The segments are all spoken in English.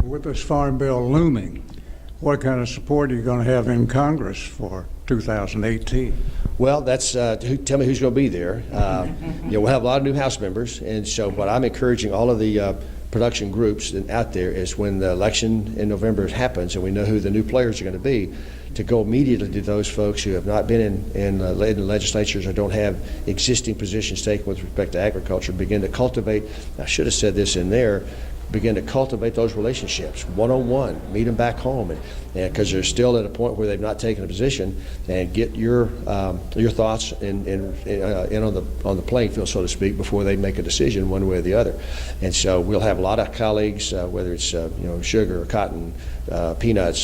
With this farm bill looming, what kind of support are you going to have in Congress for 2018? Well, that's tell me who's going to be there. We'll have a lot of new House members, and so what I'm encouraging all of the production groups out there is when the election in November happens and we know who the new players are going to be, to go immediately to those folks who have not been in the legislatures or don't have existing positions taken with respect to agriculture, begin to cultivate. I should have said this in there. Begin to cultivate those relationships one-on-one, meet them back home, and because they're still at a point where they've not taken a position, and get your thoughts in on the playing field, so to speak, before they make a decision one way or the other. And so we'll have a lot of colleagues, whether it's sugar, cotton, peanuts,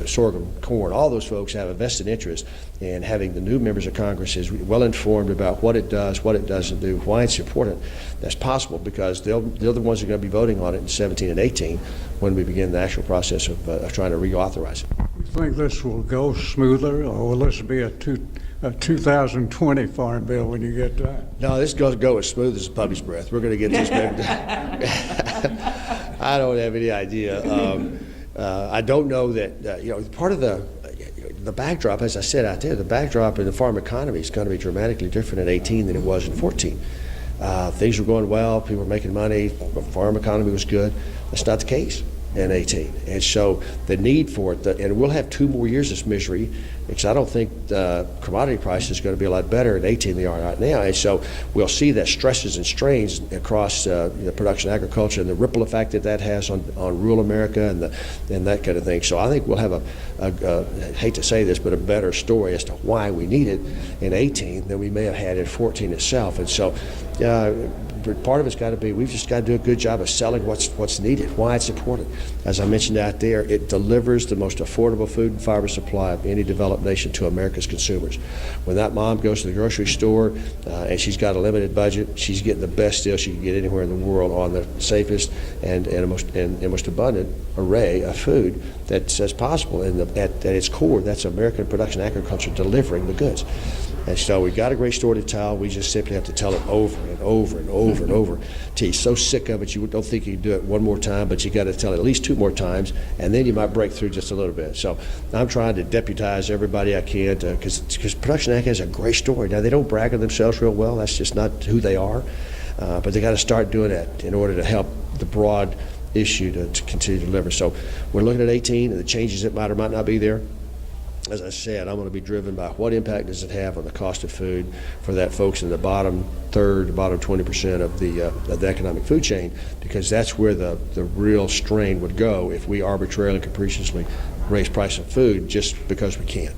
sorghum, corn. All those folks have a vested interest in having the new members of Congress is well informed about what it does, what it doesn't do, why it's important. That's possible because they're the ones who are going to be voting on it in 17 and 18 when we begin the actual process of trying to reauthorize it. You think this will go smoother, or will this be a 2020 farm bill when you get done? No, this is going to go as smooth as a puppy's breath. We're going to get this maybe done. I don't have any idea. I don't know that, part of the backdrop, as I said out there, the backdrop in the farm economy is going to be dramatically different in 18 than it was in 14. Things were going well, people were making money, the farm economy was good. That's not the case in 18. And so the need for it, and we'll have 2 more years of this misery, because I don't think commodity prices is going to be a lot better in 18 than they are right now. And so we'll see that stresses and strains across the production of agriculture and the ripple effect that has on rural America and that kind of thing. So I think we'll have I hate to say this, but a better story as to why we need it in 18 than we may have had in 14 itself. And so part of it's got to be, we've just got to do a good job of selling what's needed, why it's important. As I mentioned out there, it delivers the most affordable food and fiber supply of any developed nation to America's consumers. When that mom goes to the grocery store and she's got a limited budget, she's getting the best deal she can get anywhere in the world on the safest and most abundant array of food that's possible. And at its core, that's American production agriculture delivering the goods. And so we've got a great story to tell. We just simply have to tell it over and over and over and over till you're so sick of it you don't think you can do it one more time, but you got to tell it at least 2 more times, and then you might break through just a little bit. So I'm trying to deputize everybody I can because production ag has a great story. Now, they don't brag on themselves real well. That's just not who they are. But they got to start doing that in order to help the broad issue to continue to deliver. So we're looking at 18 and the changes that might or might not be there. As I said, I'm going to be driven by what impact does it have on the cost of food for that folks in the bottom third, bottom 20% of the economic food chain, because that's where the real strain would go if we arbitrarily, capriciously raise price of food just because we can.